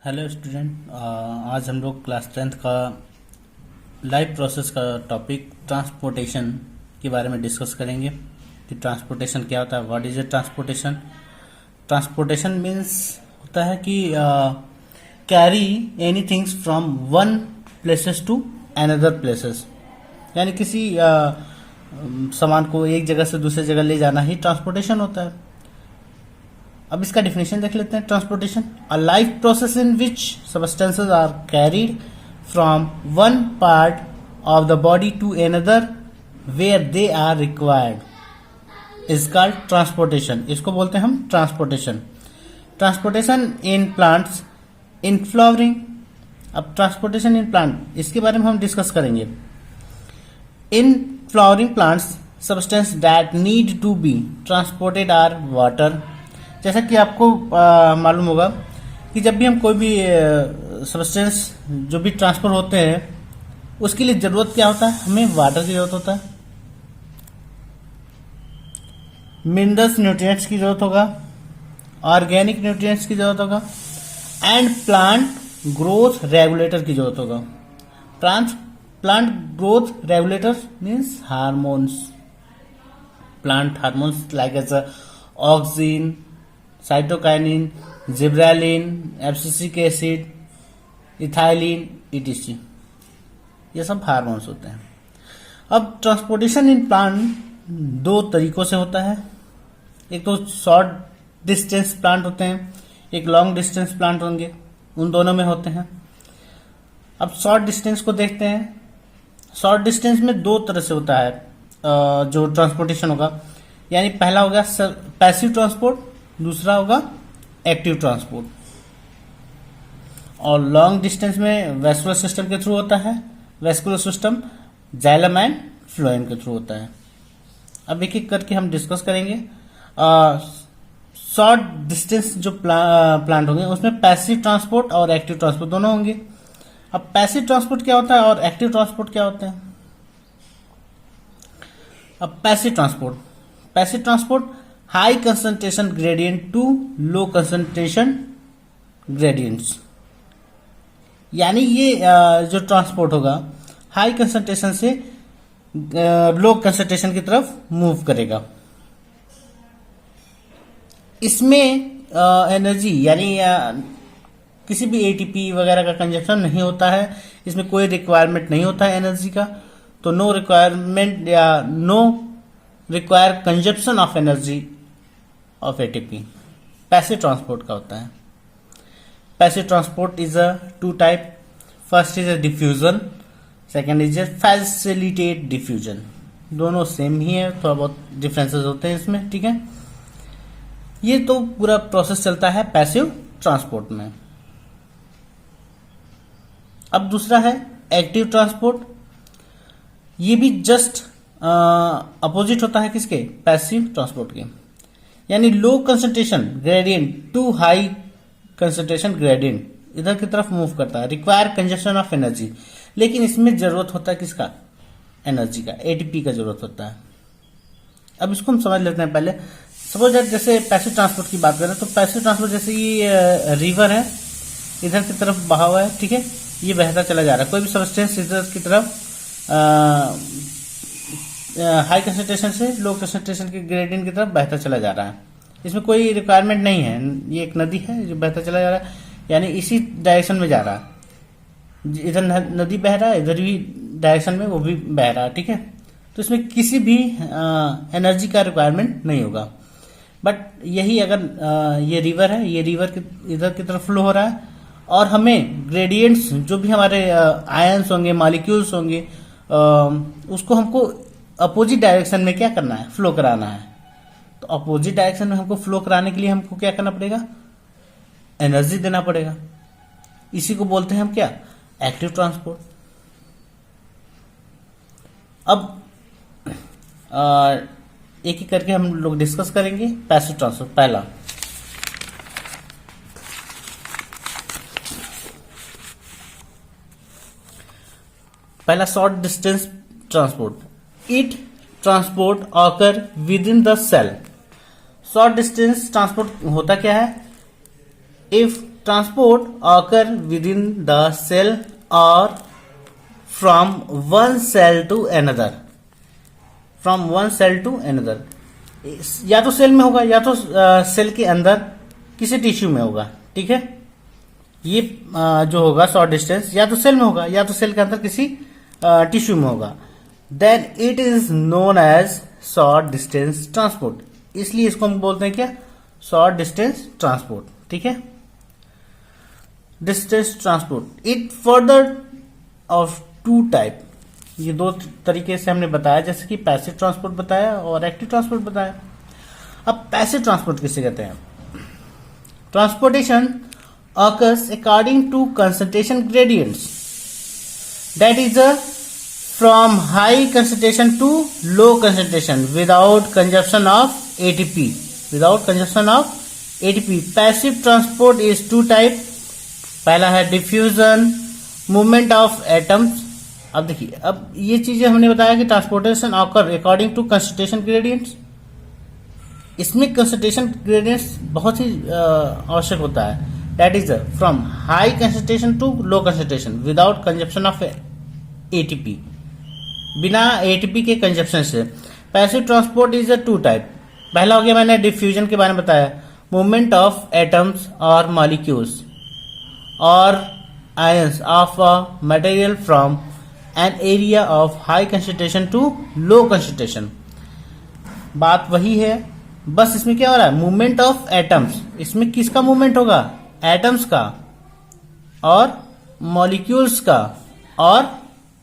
Hello student, आज हम लोग क्लास 10th का लाइफ प्रोसेस का टॉपिक ट्रांसपोर्टेशन के बारे में डिस्कस करेंगे कि ट्रांसपोर्टेशन क्या होता है। What is a transportation. Transportation means होता है कि carry any things from one places to another places, यानी किसी सामान को एक जगह से दूसरी जगह ले जाना ही ट्रांसपोर्टेशन होता है। अब इसका डिफिनेशन देख लेते हैं। Transportation, a life process in which substances are carried from one part of the body to another where they are required is called transportation. इसको बोलते हैं हम transportation. Transportation in plants in flowering. अब transportation in plant, इसके बारे में हम discuss करेंगे। In flowering plants substance that need to be transported are water. जैसा कि आपको मालूम होगा कि जब भी हम कोई भी सब्सटेंस जो भी ट्रांसफर होते हैं उसके लिए जरूरत क्या होता है, हमें वाटर की जरूरत होता है, मिनरल्स न्यूट्रिएंट्स की जरूरत होगा, ऑर्गेनिक न्यूट्रिएंट्स की जरूरत होगा एंड प्लांट ग्रोथ रेगुलेटर की जरूरत होगा। Plant growth regulator means hormones, plant hormones like as auxin, cytokinin, gibberellin, abscisic acid, ethylene, ETC, ये सब हार्मोन्स होते हैं। अब ट्रांसपोर्टेशन इन प्लांट दो तरीकों से होता है। एक तो शॉर्ट डिस्टेंस प्लांट होते हैं, एक लॉन्ग डिस्टेंस प्लांट होंगे, उन दोनों में होते हैं। अब शॉर्ट डिस्टेंस को देखते हैं। शॉर्ट डिस्टेंस में दो तरह से होता है जो ट्रांसपोर्टेशन होगा, यानी पहला होगा पैसिव ट्रांसपोर्ट, दूसरा होगा एक्टिव ट्रांसपोर्ट। और लॉन्ग डिस्टेंस में वेस्कुलर सिस्टम के थ्रू होता है। Vascular system xylem and phloem के थ्रू होता है। अब एक एक करके हम डिस्कस करेंगे। शॉर्ट डिस्टेंस जो प्लांट होंगे उसमें पैसिव ट्रांसपोर्ट और एक्टिव ट्रांसपोर्ट दोनों होंगे। अब पैसिव ट्रांसपोर्ट क्या होता है और एक्टिव ट्रांसपोर्ट क्या होता है। अब passive transport high concentration gradient to low concentration gradients, यानी ये जो ट्रांसपोर्ट होगा हाई कंसंट्रेशन से लो कंसंट्रेशन की तरफ मूव करेगा। इसमें एनर्जी यानी किसी भी एटीपी वगैरह का कंजप्शन नहीं होता है। इसमें कोई रिक्वायरमेंट नहीं होता है एनर्जी का, तो नो रिक्वायरमेंट या no require consumption of energy of ATP passive transport का होता है। Passive transport is a two type. First is a diffusion, second is a facilitate diffusion. दोनों सेम ही है, थोड़ा बहुत डिफरेंसेस होते हैं इसमें, ठीक है। ये तो पूरा प्रोसेस चलता है पैसिव ट्रांसपोर्ट में। अब दूसरा है एक्टिव ट्रांसपोर्ट। ये भी जस्ट अपोजिट होता है किसके, पैसिव ट्रांसपोर्ट के, यानी low concentration gradient to high concentration gradient इधर की तरफ मूव करता है। रिक्वायर कंजप्शन ऑफ एनर्जी, लेकिन इसमें जरूरत होता है किसका, एनर्जी का, एटीपी का जरूरत होता है। अब इसको हम समझ लेते हैं। पहले सपोज जैसे पैसिव ट्रांसपोर्ट की बात करें तो पैसिव ट्रांसपोर्ट जैसे ये रिवर है, इधर की तरफ बहा हुआ है, ठीक है, ये बहता चला जा रहा है। कोई भी सब्सटेंस इधर की तरफ हाई कंसंट्रेशन से लो कंसंट्रेशन के ग्रेडियंट की तरफ बहता चला जा रहा है। इसमें कोई रिक्वायरमेंट नहीं है। ये एक नदी है जो बहता चला जा रहा है, यानी इसी डायरेक्शन में जा रहा है। इधर नदी बह रहा है, इधर भी डायरेक्शन में वो भी बह रहा है, ठीक है। तो इसमें किसी भी एनर्जी का रिक्वायरमेंट नहीं होगा। बट यही अगर ये रिवर है, ये रिवर इधर की तरफ फ्लो हो रहा है और हमें ग्रेडियंट्स जो भी हमारे आयंस होंगे, मॉलिक्यूल्स होंगे, उसको हमको अपोजिट डायरेक्शन में क्या करना है, फ्लो कराना है। तो अपोजिट डायरेक्शन में हमको फ्लो कराने के लिए हमको क्या करना पड़ेगा, एनर्जी देना पड़ेगा। इसी को बोलते हैं हम क्या, एक्टिव ट्रांसपोर्ट। अब एक एक करके हम लोग डिस्कस करेंगे। पैसिव ट्रांसपोर्ट, पहला short distance transport. It transport occur within the cell. Short distance transport होता क्या है, if transport occur within the cell और from one cell to another, from one cell to another, या तो cell में होगा या तो सेल के अंदर किसी टिश्यू में होगा, ठीक है। ये जो होगा शॉर्ट डिस्टेंस या तो सेल में होगा या तो सेल के अंदर किसी टिश्यू में होगा, then it is known as short distance transport. इसलिए इसको हम बोलते हैं क्या, शॉर्ट डिस्टेंस ट्रांसपोर्ट, ठीक है। Distance transport it further of two type, ये दो तरीके से हमने बताया, जैसे कि पैसिव ट्रांसपोर्ट बताया और एक्टिव ट्रांसपोर्ट बताया। अब पैसिव ट्रांसपोर्ट किसे कहते हैं? Transportation occurs according to concentration gradients, that is from high concentration to low concentration without consumption of ATP, without consumption of ATP। passive transport is two type, पहला है diffusion, movement of atoms। अब देखिए, अब ये चीजें हमने बताया कि transportation occur according to concentration gradients, इसमें concentration gradients बहुत ही आवश्यक होता है। That is from high concentration to low concentration without consumption of ATP, बिना ATP के कंजप्शन से। Passive transport is a two type, पहला हो गया, मैंने डिफ्यूजन के बारे में बताया, मूवमेंट ऑफ एटम्स और मॉलिक्यूल्स और ions of a material from an area of high concentration to low concentration. बात वही है, बस इसमें क्या हो रहा है, मूवमेंट ऑफ एटम्स, इसमें किसका मूवमेंट होगा, एटम्स का और मॉलिक्यूल्स का और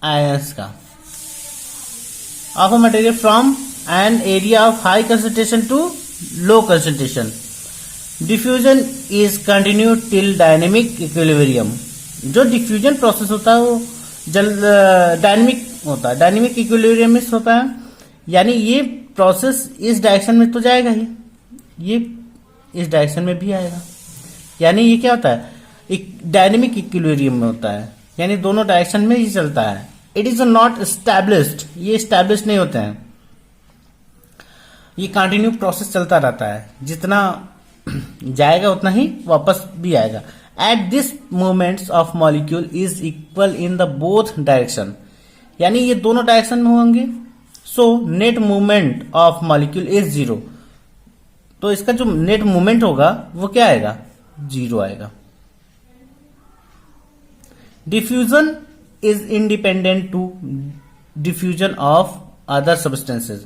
आयंस का, of a material from an area of high concentration to low concentration. Diffusion is continue till dynamic equilibrium. जो डिफ्यूजन प्रोसेस होता है वो डायनेमिक होता है, डायनेमिक इक्विलिब्रियम में होता है, यानी ये प्रोसेस इस डायरेक्शन में तो जाएगा ही, ये इस डायरेक्शन में भी आएगा, यानी ये क्या होता है, एक डायनेमिक इक्विलिब्रियम में होता है, यानी दोनों डायरेक्शन में ही चलता है। इट इज नॉट एस्टैब्लिश्ड, ये एस्टैब्लिश नहीं होते हैं, ये कंटिन्यू प्रोसेस चलता रहता है, जितना जाएगा उतना ही वापस भी आएगा। At this movements of molecule is equal in the both direction, यानी ये दोनों डायरेक्शन में होंगे। So net movement of molecule is zero, तो इसका जो नेट मूवमेंट होगा वो क्या आएगा, जीरो आएगा। Diffusion is independent to diffusion of other substances,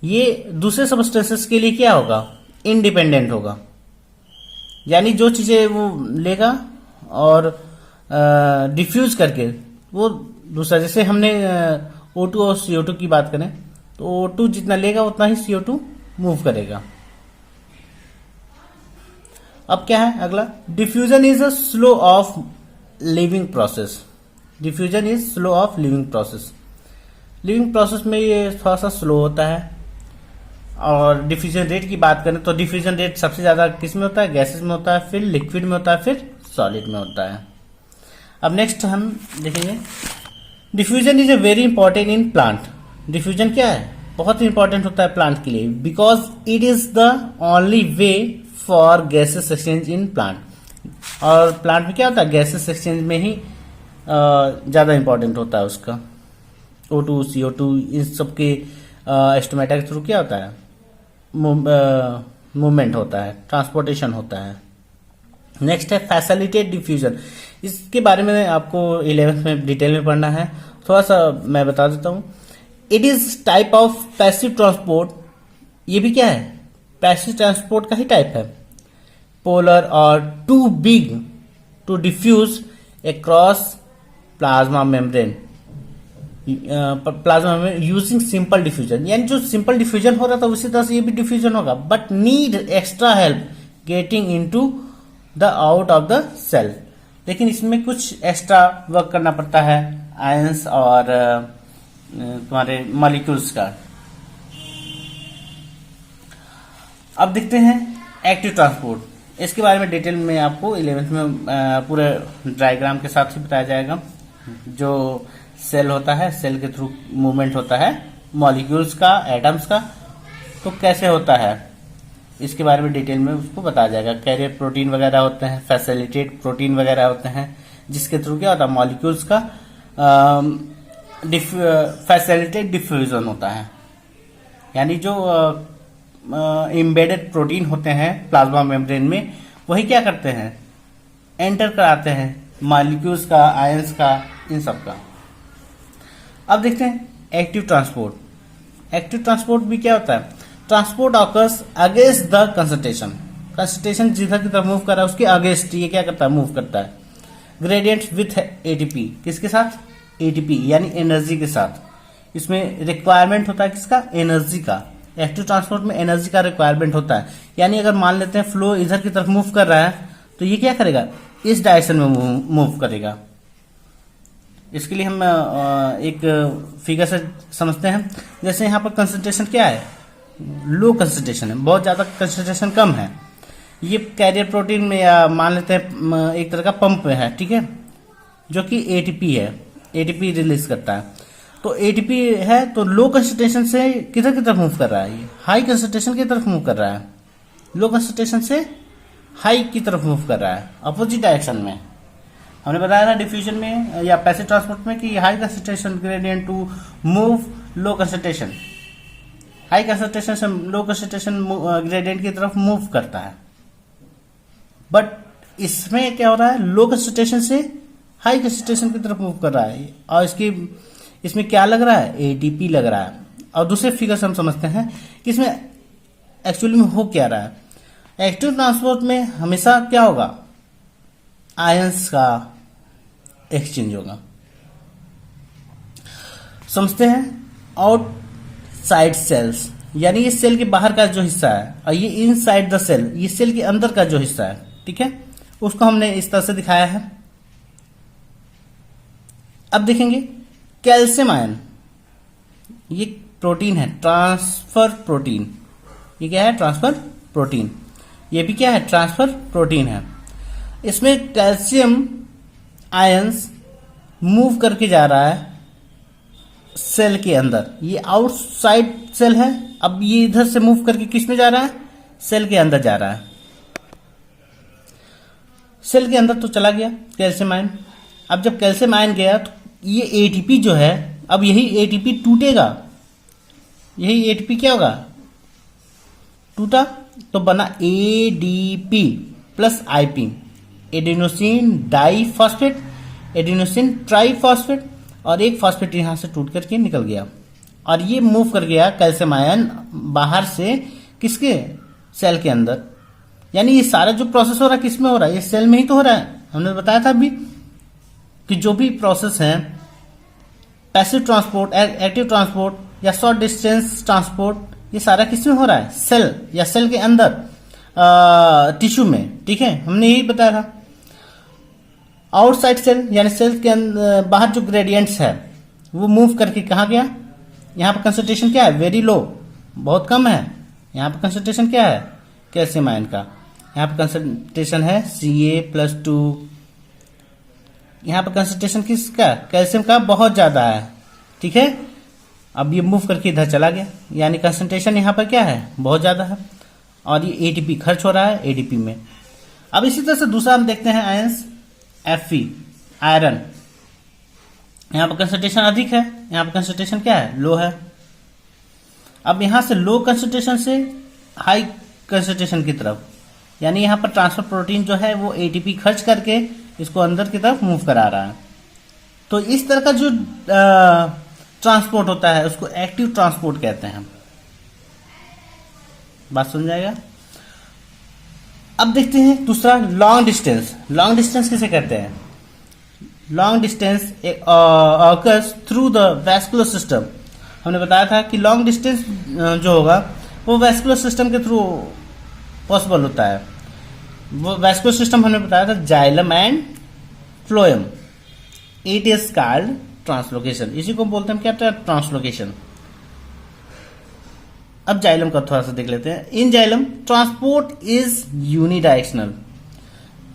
ये दूसरे सब्सटेंसेस के लिए क्या होगा, इंडिपेंडेंट होगा, यानी जो चीजें वो लेगा और डिफ्यूज करके वो दूसरा, जैसे हमने O2 और CO2 की बात करें तो O2 जितना लेगा उतना ही CO2 मूव करेगा। अब क्या है अगला, diffusion is a slow of living process. Diffusion is slow of living process, living process में ये थोड़ा सा स्लो होता है। और डिफ्यूजन रेट की बात करें तो डिफ्यूजन रेट सबसे ज्यादा किस में होता है, गैसेस में होता है, फिर लिक्विड में होता है, फिर सॉलिड में होता है। अब नेक्स्ट हम देखेंगे, diffusion is a very important in plant. Diffusion क्या है, बहुत इंपॉर्टेंट होता है प्लांट के लिए, because it is the only way for gases exchange in plant. और प्लांट में क्या होता है, गैसेस एक्सचेंज में ही ज्यादा इंपॉर्टेंट होता है उसका। O2 CO2 इन सबके स्टोमेटा के थ्रू क्या होता है, मूवमेंट होता है, ट्रांसपोर्टेशन होता है। नेक्स्ट है फैसिलिटेट डिफ्यूजन, इसके बारे में आपको 11th में डिटेल में पढ़ना है, थोड़ा सा मैं बता देता हूं। It is type of passive transport, ये भी क्या है, पैसिव ट्रांसपोर्ट का ही टाइप है। पोलर और too big to diffuse across plasma membrane, plasma में यूजिंग सिंपल डिफ्यूजन, यानी जो सिंपल डिफ्यूजन हो रहा था उसी तरह से ये भी डिफ्यूजन होगा, but need extra help getting into the out of the cell. लेकिन इसमें कुछ एक्स्ट्रा वर्क करना पड़ता है आयंस और तुम्हारे मॉलिक्यूल्स का। अब देखते हैं एक्टिव ट्रांसपोर्ट, इसके बारे में डिटेल में आपको 11th में पूरे डायग्राम के साथ ही बताया जाएगा। जो सेल होता है, सेल के थ्रू मूवमेंट होता है मॉलिक्यूल्स का, एटम्स का, तो कैसे होता है। इसके बारे में डिटेल में उसको बताया जाएगा। कैरियर प्रोटीन वगैरह होते हैं, फैसिलिटेट प्रोटीन वगैरह होते हैं, जिसके थ्रू क्या होता है, मॉलिक्यूल्स का फैसिलिटेट डिफ्यूजन होता है। यानी जो एम्बेडेड प्रोटीन होते हैं प्लाज्मा मेम्ब्रेन में, वही क्या करते हैं, एंटर कराते हैं मॉलिक्यूल्स का, आयंस का, इन सब का। अब देखते हैं एक्टिव ट्रांसपोर्ट। एक्टिव ट्रांसपोर्ट भी क्या होता है, transport occurs against the concentration. Concentration जिधर की तरफ मूव कर रहा है उसके अगेंस्ट ये क्या करता है, मूव करता है। ग्रेडियंट विथ एटीपी, किसके साथ, एटीपी यानी एनर्जी के साथ। इसमें रिक्वायरमेंट होता है किसका, एनर्जी का। एक्टिव ट्रांसपोर्ट में एनर्जी का रिक्वायरमेंट होता है। यानी अगर मान लेते हैं फ्लो इधर की तरफ मूव कर रहा है, तो ये क्या करेगा, इस डायरेक्शन में मूव करेगा। इसके लिए हम एक फिगर से समझते हैं। जैसे यहाँ पर कंसंट्रेशन क्या है, लो कंसंट्रेशन है, बहुत ज्यादा कंसंट्रेशन कम है। ये कैरियर प्रोटीन में या मान लेते हैं एक तरह का पंप है, ठीक है, जो कि एटीपी है, एटीपी रिलीज करता है। तो एटीपी है तो लो कंसंट्रेशन से किधर की तरफ मूव कर रहा है, ये हाई कंसंट्रेशन की तरफ मूव कर रहा है। लो कंसंट्रेशन से हाई की तरफ मूव कर रहा है, अपोजिट डायरेक्शन में। हमने बताया था डिफ्यूजन में या पैसिव ट्रांसपोर्ट में कि high concentration gradient to move low concentration, high concentration से लो कंसंट्रेशन ग्रेडियंट की तरफ मूव करता है। बट इसमें क्या हो रहा है, लो कंसंट्रेशन से हाई कंसंट्रेशन की तरफ मूव कर रहा है, और इसमें क्या लग रहा है, एटीपी लग रहा है। और दूसरे फिगर से हम समझते हैं कि इसमें एक्चुअली में हो क्या रहा है। एक्टिव ट्रांसपोर्ट में हमेशा क्या होगा, आयंस का एक्सचेंज होगा। समझते हैं आउटसाइड सेल्स, यानी ये सेल के बाहर का जो हिस्सा है, और ये इनसाइड द सेल, ये सेल के अंदर का जो हिस्सा है, ठीक है, उसको हमने इस तरह से दिखाया है। अब देखेंगे कैल्शियम आयन, ये प्रोटीन है, ट्रांसफर प्रोटीन। ये क्या है, ट्रांसफर प्रोटीन। ये भी क्या है, ट्रांसफर प्रोटीन है। इसमें कैल्शियम आयंस मूव करके जा रहा है सेल के अंदर। ये आउटसाइड सेल है, अब ये इधर से मूव करके किस में जा रहा है, सेल के अंदर जा रहा है। सेल के अंदर तो चला गया कैल्शियम आयन। अब जब कैल्शियम आयन गया तो ये एटीपी जो है, अब यही एटीपी टूटेगा, यही एटीपी क्या होगा, टूटा तो बना ADP plus IP, adenosine diphosphate, adenosine triphosphate, और एक फॉस्फेट यहां से टूट करके निकल गया, और ये मूव कर गया कैल्शियम आयन बाहर से किसके, सेल के अंदर। यानी ये सारा जो प्रोसेस हो रहा है किस में हो रहा है, ये सेल में ही तो हो रहा है। हमने बताया था अभी कि जो भी प्रोसेस है, पैसिव ट्रांसपोर्ट, एक्टिव ट्रांसपोर्ट या शॉर्ट डिस्टेंस ट्रांसपोर्ट, ये सारा किस में हो रहा है, सेल या सेल के अंदर टिश्यू में, ठीक है, हमने यही बताया था। आउटसाइड सेल यानी सेल के अंदर बाहर जो ग्रेडियंट्स है वो मूव करके कहाँ गया, यहाँ पर कंसंट्रेशन क्या है, वेरी लो, बहुत कम है। यहाँ पर कंसंट्रेशन क्या है, कैल्शियम आयन का, यहाँ पर कंसंट्रेशन है Ca+2। यहाँ पर कंसंट्रेशन किसका, कैल्शियम का बहुत ज्यादा है, ठीक है। अब ये मूव करके इधर चला गया, यानी कंसंट्रेशन यहाँ पर क्या है, बहुत ज्यादा है, और ये एटीपी खर्च हो रहा है एडीपी में। अब इसी तरह से दूसरा हम देखते हैं आयंस, Fe आयरन। यहाँ पर कंसंट्रेशन अधिक है, यहाँ पर कंसंट्रेशन क्या है, लो है। अब यहां से लो कंसंट्रेशन से हाई कंसंट्रेशन की तरफ, यानी यहाँ पर ट्रांसफर प्रोटीन जो है वो एटीपी खर्च करके इसको अंदर की तरफ मूव करा रहा है। तो इस तरह का जो ट्रांसपोर्ट होता है उसको एक्टिव ट्रांसपोर्ट कहते हैं। बात समझ जाएगा। अब देखते हैं दूसरा, लॉन्ग डिस्टेंस। लॉन्ग डिस्टेंस किसे कहते हैं, long distance occurs through the vascular system. हमने बताया था कि लॉन्ग डिस्टेंस जो होगा वो वैस्कुलर सिस्टम के थ्रू पॉसिबल होता है। वो वैस्कुलर सिस्टम हमने बताया था xylem and phloem. It is called translocation, इसी को बोलते हैं क्या, ट्रांसलोकेशन। अब जाइलम का थोड़ा सा देख लेते हैं। इन xylem transport is unidirectional.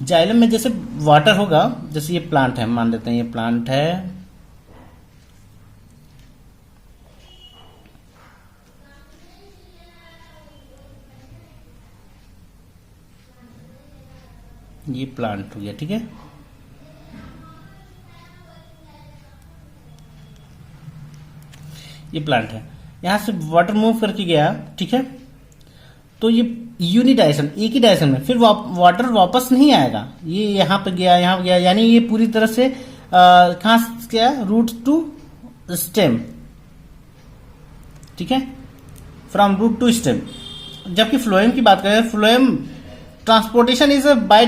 Xylem में जैसे वाटर होगा, जैसे ये प्लांट है, मान लेते हैं ये प्लांट है, ये प्लांट हो गया, ठीक है। ये प्लांट है, यहां से वाटर मूव करके गया, ठीक है। तो ये यूनिडायरेक्शन, एक ही डायरेक्शन में, फिर वाटर वापस नहीं आएगा। ये यहां पे गया, यहां पे गया, यानी ये पूरी तरह से कहां से गया, रूट टू स्टेम, ठीक है, फ्रॉम रूट टू स्टेम। जबकि फ्लोएम की बात करें, phloem transportation is a bi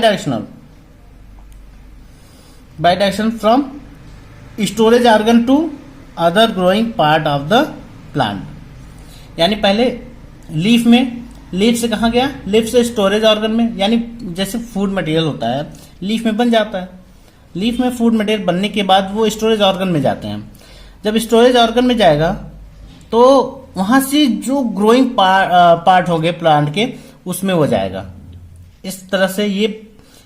direction from storage organ to other growing part of the plant. यानी पहले लीफ में, लीफ से कहाँ गया, लीफ से स्टोरेज ऑर्गन में, यानी जैसे फूड मटेरियल होता है लीफ में बन जाता है, लीफ में फूड मटेरियल बनने के बाद वो स्टोरेज ऑर्गन में जाते हैं। जब स्टोरेज ऑर्गन में जाएगा तो वहां से जो ग्रोइंग पार्ट हो गए प्लांट के, उसमें हो जाएगा। इस तरह से ये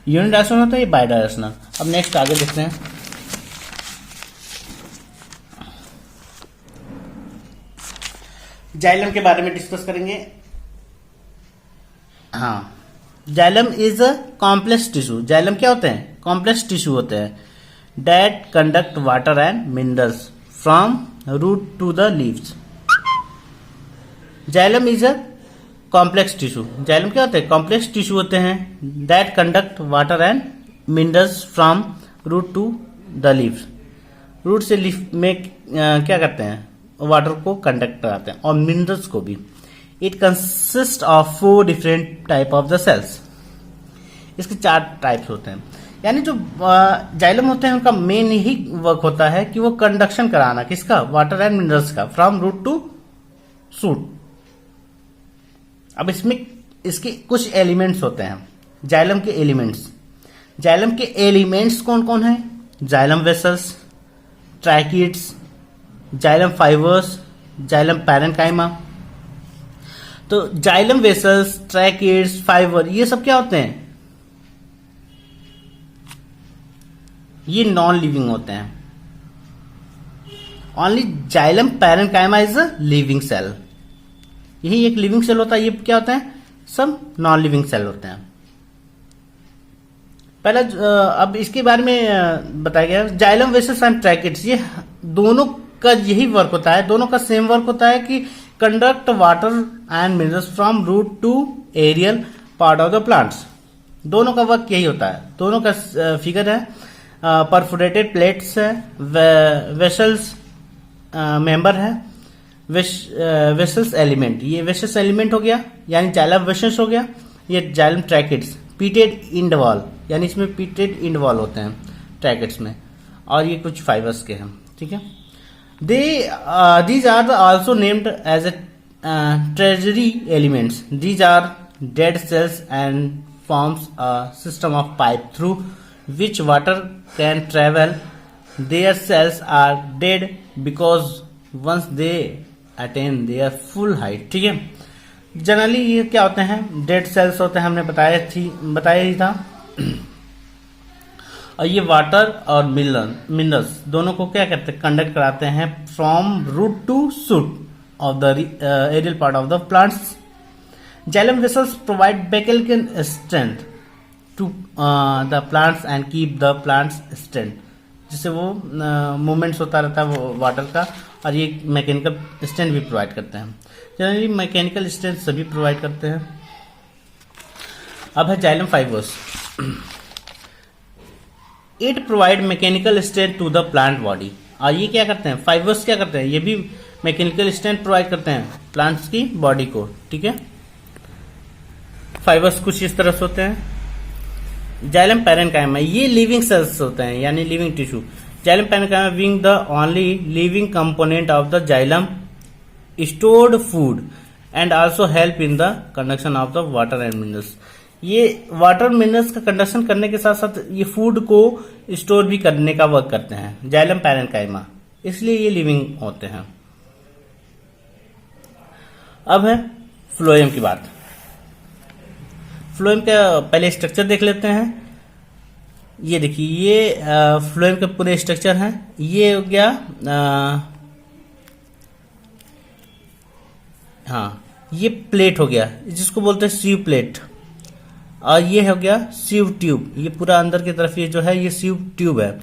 यूनिडायरेक्शनल होता है, ये बाई डायरेक्शनल। अब नेक्स्ट आगे देखते हैं। जाइलम के बारे में डिस्कस करेंगे। हाँ, xylem is a complex tissue. Xylem क्या होते हैं, कॉम्प्लेक्स टिश्यू होते हैं that conduct water and minerals from root to the leaves. Xylem is a complex tissue. Xylem क्या होते हैं, कॉम्प्लेक्स टिश्यू होते हैं that conduct water and minerals from root to the leaves. Root से leaf में क्या करते हैं, वाटर को कंडक्ट कराते हैं, और मिनरल्स को भी। It consist of 4 different type of the cells. इसके 4 टाइप्स होते हैं। यानी जो जाइलम होते हैं उनका मेन ही वर्क होता है कि वो कंडक्शन कराना, किसका, वाटर एंड मिनरल्स का, फ्रॉम रूट टू शूट। अब इसमें इसके कुछ एलिमेंट्स होते हैं, जाइलम के एलिमेंट्स। जाइलम के एलिमेंट्स कौन कौन है, xylem vessels, tracheids, xylem fibres, xylem parenchyma. तो जाइलम वेसल्स, ट्रैकिड्स, फाइबर, ये सब क्या होते हैं, ये नॉन लिविंग होते हैं। Only xylem parenchyma is a living cell. यही एक लिविंग सेल होता है, ये क्या होता है, सब नॉन लिविंग सेल होते हैं। पहला अब इसके बारे में बताया गया, जाइलम वेसल्स एंड ट्रैकिड्स, ये दोनों का यही वर्क होता है, दोनों का सेम वर्क होता है कि conduct water and minerals from root to aerial part of the plants. दोनों का वर्क यही होता है। दोनों का फिगर है, परफोरेटेड प्लेट्स है, वेसल्स मेंबर है, वेसल्स एलिमेंट, ये वेसल्स एलिमेंट हो गया, यानी जाइलम वेसल्स हो गया। ये जाइलम ट्रैकिड्स, पीटेड इंड वॉल, यानी इसमें पीटेड इंड वॉल होते हैं ट्रैकिड्स में, और ये कुछ फाइबर्स के हैं, ठीक है। These are also named as a tertiary elements. These are dead cells and forms a system of pipe through which water can travel. Their cells are dead because once they attain their full height, ठीक है। Generally ये क्या होते हैं, dead cells होते हैं, हमने बताया ही था। और ये वाटर और मिनरल्स दोनों को क्या करते हैं, कंडक्ट कराते हैं from root to shoot of the aerial part of the plants. Xylem vessels provide mechanical strength to the plants and keep the plants strength, जिससे वो मूवमेंट्स होता रहता है वो वाटर का, और ये मैकेनिकल स्ट्रेंथ भी प्रोवाइड करते हैं। जनरली मैकेनिकल स्ट्रेंथ सभी प्रोवाइड करते हैं। अब है xylem fibres. It provide mechanical strength to the plant body. और ये क्या करते हैं, फाइबर्स क्या करते हैं, ये भी मैकेनिकल स्ट्रेंथ प्रोवाइड करते हैं प्लांट्स की बॉडी को, ठीक है। फाइबर्स कुछ इस तरह से होते हैं। जाइलम पैरेन्काइमा, ये लिविंग सेल्स होते हैं, यानी living tissue. Xylem parenchyma being the only living component of the xylem stored food and also help in the conduction of the water and minerals. ये वाटर मिनरल्स का conduction करने के साथ साथ ये फूड को स्टोर भी करने का वर्क करते हैं, जाइलम पैरेन्काइमा, इसलिए ये लिविंग होते हैं। अब है फ्लोएम की बात। फ्लोएम का पहले स्ट्रक्चर देख लेते हैं। ये देखिए, ये फ्लोएम के पूरे स्ट्रक्चर हैं। ये हो गया हाँ, ये प्लेट हो गया जिसको बोलते हैं सीव प्लेट। और ये हो गया सीव ट्यूब, ये पूरा अंदर की तरफ ये जो है ये सीव ट्यूब है।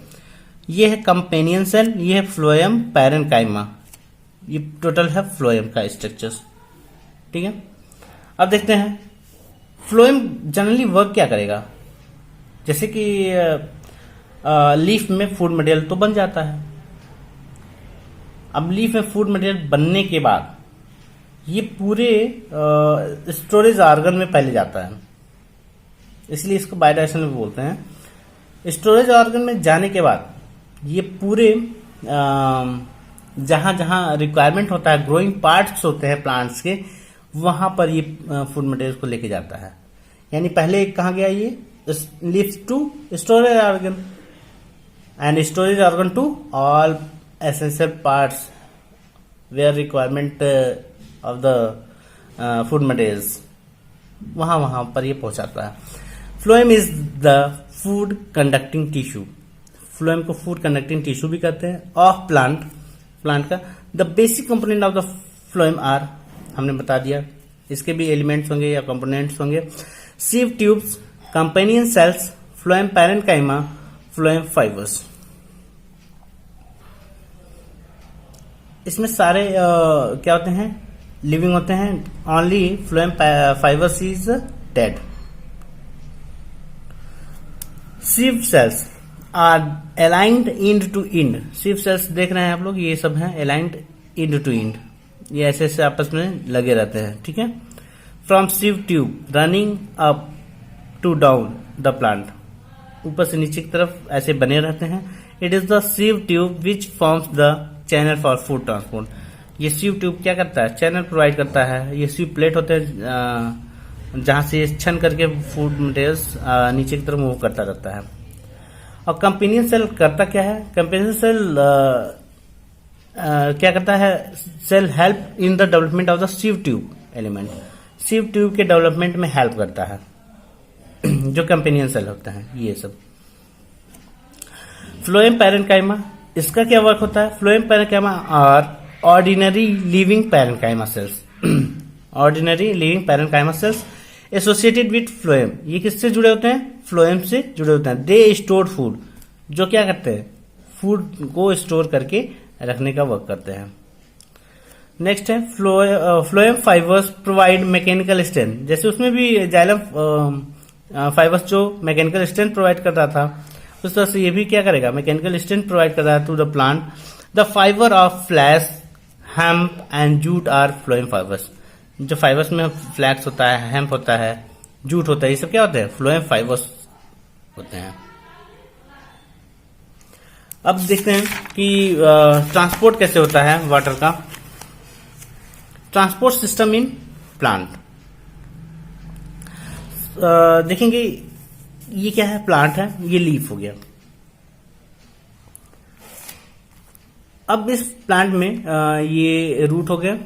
ये है कंपेनियन सेल, ये है फ्लोएम पैरेन्काइमा, ये टोटल है फ्लोएम का स्ट्रक्चर्स। ठीक है, अब देखते हैं फ्लोएम जनरली वर्क क्या करेगा। जैसे कि लीफ में फूड मटेरियल तो बन जाता है। अब लीफ में फूड मटेरियल बनने के बाद ये पूरे स्टोरेज ऑर्गन में पहले जाता है, इसलिए इसको बायोडाइजेशन में बोलते हैं। स्टोरेज ऑर्गन में जाने के बाद ये पूरे जहां जहां रिक्वायरमेंट होता है, ग्रोइंग पार्ट्स होते हैं प्लांट्स के, वहां पर ये फूड मटेरियल को लेके जाता है। यानी पहले कहाँ गया, ये leaf to storage organ and storage organ to all essential parts where requirement of the food materials, वहां पर ये पहुंचाता है। Phloem is the food conducting tissue, phloem को फूड कंडक्टिंग टिश्यू भी कहते हैं ऑफ प्लांट का। The basic component of the phloem are, हमने बता दिया, इसके भी एलिमेंट्स होंगे या कंपोनेंट्स होंगे। Sieve tubes, companion cells, phloem parenchyma, phloem fibres. इसमें सारे क्या होते हैं, लिविंग होते हैं। Only phloem fibres is dead. Sieve cells are aligned end to end, sieve cells देख रहे हैं आप लोग, ये सब हैं अलाइंड इंड टू इंड, ये ऐसे ऐसे आपस में लगे रहते हैं। ठीक है, from sieve tube running up to down the plant, ऊपर से नीचे की तरफ ऐसे बने रहते हैं। It is the sieve tube which forms the channel for food transport. ये सीव ट्यूब क्या करता है, चैनल प्रोवाइड करता है। ये सीव प्लेट होते हैं जहां से छन करके फूड मटेरियल्स नीचे की तरफ मूव करता रहता है। और कंपेनियन सेल करता क्या है, कंपेनियन सेल क्या करता है, cell help in the development of the sieve tube element, sieve tube के डेवलपमेंट में हेल्प करता है जो कंपेनियन सेल होता है ये सब। फ्लोएम पैरेन्काइमा, इसका क्या वर्क होता है, phloem parenchyma are ordinary living parenchyma cells, ordinary living parenchyma cells associated with phloem. ये किससे जुड़े होते हैं, फ्लोएम से जुड़े होते हैं। दे स्टोर फूड, जो क्या करते हैं, फूड को स्टोर करके रखने का वर्क करते हैं। नेक्स्ट है phloem fibres provide mechanical strength, जैसे उसमें भी जाइलम फाइबर्स जो मैकेनिकल स्ट्रेंथ प्रोवाइड कर रहा था, उस तरह से ये भी क्या करेगा, मैकेनिकल स्ट्रेंथ प्रोवाइड कर रहा है to the plant. The fibre of flax, hemp and jute are phloem fibres. जो फाइबर्स में फ्लैक्स होता है, हेम्प होता है, जूट होता है, ये सब क्या होते हैं, फ्लोएम फाइबर्स होते हैं। अब देखते हैं कि ट्रांसपोर्ट कैसे होता है वाटर का। ट्रांसपोर्ट सिस्टम इन प्लांट, देखेंगे ये क्या है, प्लांट है, ये लीफ हो गया। अब इस प्लांट में ये रूट हो गया,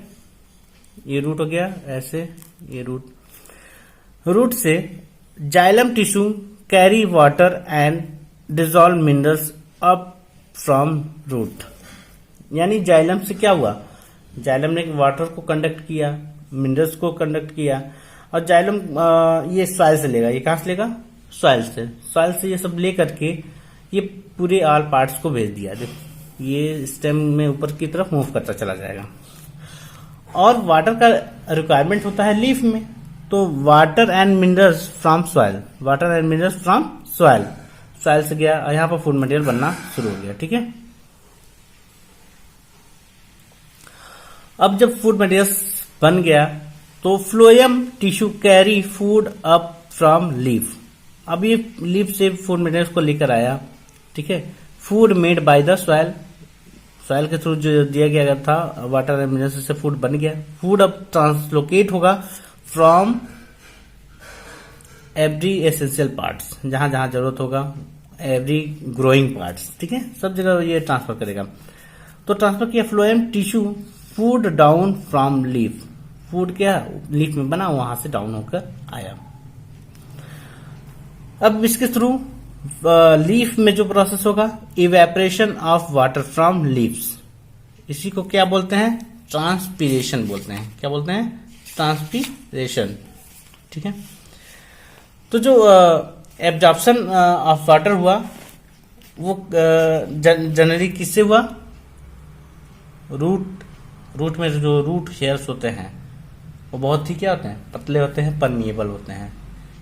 ये रूट हो गया ऐसे, ये रूट से xylem tissue carry water and dissolve minerals up from root. यानी जाइलम से क्या हुआ, जाइलम ने वाटर को कंडक्ट किया, मिनरल्स को कंडक्ट किया, और जाइलम ये सॉइल से लेगा, ये कहां से लेगा, सॉइल से ये सब ले करके ये पूरे ऑल पार्ट्स को भेज दिया। ये स्टेम में ऊपर की तरफ मूव करता चला जाएगा। और वाटर का रिक्वायरमेंट होता है लीफ में, तो water and minerals from soil, water and minerals from soil, soil से गया और यहाँ पर फूड मटेरियल बनना शुरू हो गया। ठीक है, अब जब फूड मटेरियल बन गया तो phloem tissue carry food up from leaf. अब ये लीफ से फूड मटेरियल को लेकर आया। ठीक है, food made by the soil, soil के थ्रू जो दिया गया था वाटर एंड मिनरल्स से फूड बन गया। फूड अब ट्रांसलोकेट होगा फ्रॉम एवरी एसेंशियल पार्ट्स, जहां जहां जरूरत होगा, एवरी ग्रोइंग पार्ट्स। ठीक है, सब जगह ये ट्रांसफर करेगा। तो ट्रांसफर किया phloem tissue food down from leaf, food क्या लीफ में बना, वहां से डाउन होकर आया। अब इसके थ्रू लीफ में जो प्रोसेस होगा, evaporation of water from leaves, इसी को क्या बोलते हैं, ट्रांसपीरेशन बोलते हैं। क्या बोलते हैं, ट्रांसपीरेशन। ठीक है, तो जो एब्जॉर्प्शन ऑफ वाटर हुआ वो जनरली किससे हुआ? रूट में जो रूट हेयर्स होते हैं वो बहुत ही क्या होते हैं, पतले होते हैं, परमिएबल होते हैं,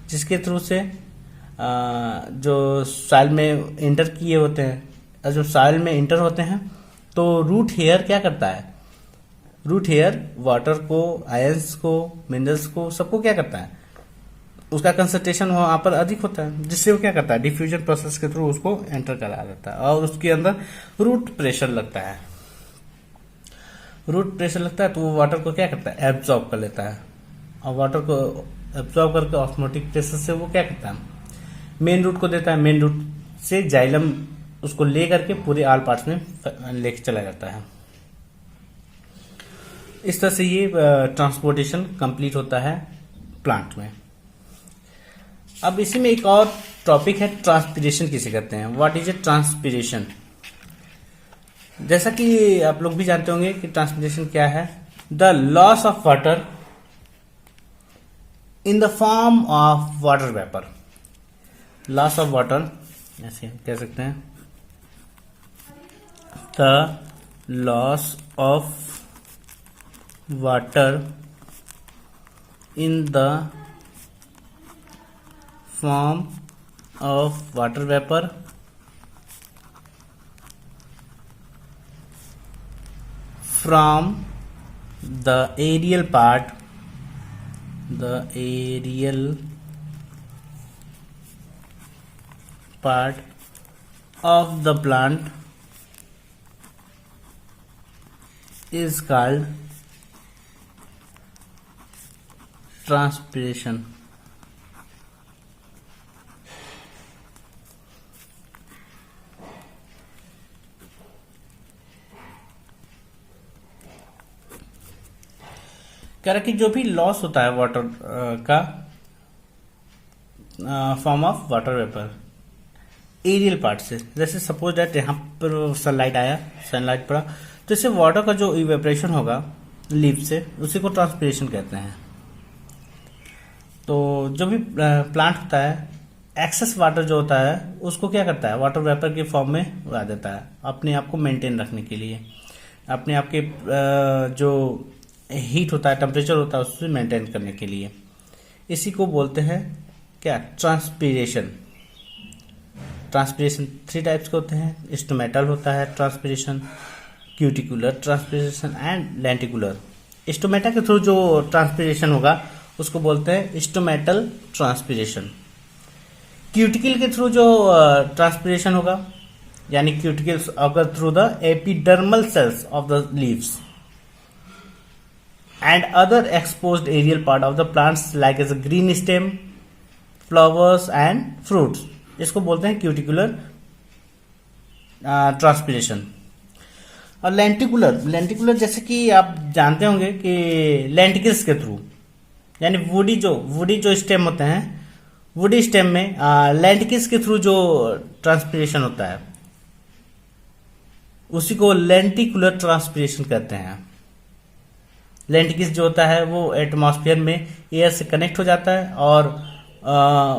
जिसके थ्रू से जो सॉइल में इंटर किए होते हैं, जो सॉइल में इंटर होते हैं तो रूट हेयर क्या करता है? रूट हेयर वाटर को, आयंस को, मिनरल्स को, सबको क्या करता है? उसका कंसंट्रेशन वहां पर अधिक होता है, जिससे वो क्या करता है? डिफ्यूजन प्रोसेस के थ्रू उसको एंटर करा देता है और उसके अंदर रूट प्रेशर लगता है। रूट प्रेशर लगता है तो वो वाटर को क्या करता है? एब्जॉर्ब कर लेता है, और वाटर को एब्जॉर्ब करके ऑस्मोटिक प्रेशर से वो क्या करता है? मेन रूट को देता है। मेन रूट से जाइलम उसको ले करके पूरे आल पार्ट्स में लेके चला जाता है। इस तरह से ये ट्रांसपोर्टेशन कंप्लीट होता है प्लांट में। अब इसी में एक और टॉपिक है, ट्रांसपीरेशन किसे कहते हैं? What is A transpiration? जैसा कि आप लोग भी जानते होंगे कि ट्रांसपीरेशन क्या है? The loss of water in the form of water vapour. Loss of water ऐसे कह सकते हैं, the loss of water in the form of water vapor from the aerial part of the plant is called transpiration. कह रहा कि जो भी loss होता है वाटर का form of water vapour aerial part से, जैसे सपोज दैट यहाँ पर सनलाइट आया, सनलाइट पड़ा, तो इससे वाटर का जो इवेपोरेशन होगा लीफ से, उसी को ट्रांसपीरेशन कहते हैं। तो जो भी प्लांट होता है, एक्सेस वाटर जो होता है उसको क्या करता है? वाटर वेपर के फॉर्म में उड़ा देता है, अपने आप को मेंटेन रखने के लिए, अपने आप के जो हीट होता है, टेम्परेचर होता है, उससे मेंटेन करने के लिए। इसी को बोलते हैं क्या? ट्रांसपीरेशन। ट्रांसपीरेशन 3 टाइप्स के होते हैं। स्टोमेटल होता है transpiration, cuticular transpiration and lenticular. Stomata के थ्रू जो ट्रांसपीरेशन होगा उसको बोलते हैं स्टोमेटल ट्रांसपीरेशन। क्यूटिकल के थ्रू जो ट्रांसपीरेशन होगा, यानी क्यूटिकल्स अगर through the epidermal cells of the leaves and other exposed aerial part of the plants like as green stem, flowers and fruits, इसको बोलते हैं क्यूटिकुलर ट्रांसपीरेशन। और लेंटिकुलर जैसे कि आप जानते होंगे कि लेंटिकल्स के थ्रू, यानी वुडी जो स्टेम होते हैं, वुडी स्टेम में लेंटिकल्स के थ्रू जो ट्रांसपीरेशन होता है उसी को लेंटिकुलर ट्रांसपीरेशन कहते हैं। लेंटिकल्स जो होता है वो एटमॉस्फेयर में एयर से कनेक्ट हो जाता है और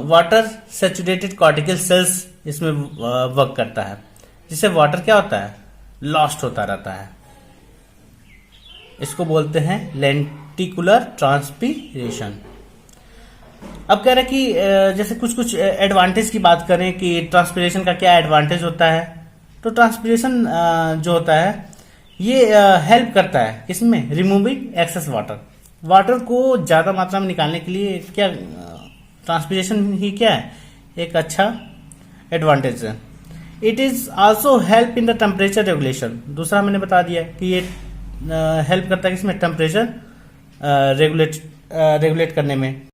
वाटर सैचुरेटेड कॉर्टिकल सेल्स इसमें वर्क करता है, जिससे वाटर क्या होता है? लॉस्ट होता रहता है। इसको बोलते हैं लेंटिकुलर ट्रांसपीरेशन। अब कह रहे कि जैसे कुछ एडवांटेज की बात करें कि ट्रांसपीरेशन का क्या एडवांटेज होता है, तो ट्रांसपीरेशन जो होता है ये हेल्प करता है किसमें? रिमूविंग एक्सेस वाटर को ज्यादा मात्रा में निकालने के लिए क्या ट्रांसपीरेशन ही क्या है? एक अच्छा एडवांटेज है। It is also help in the temperature regulation. दूसरा मैंने बता दिया कि ये हेल्प करता है किसमें? टेम्परेचर रेगुलेट करने में।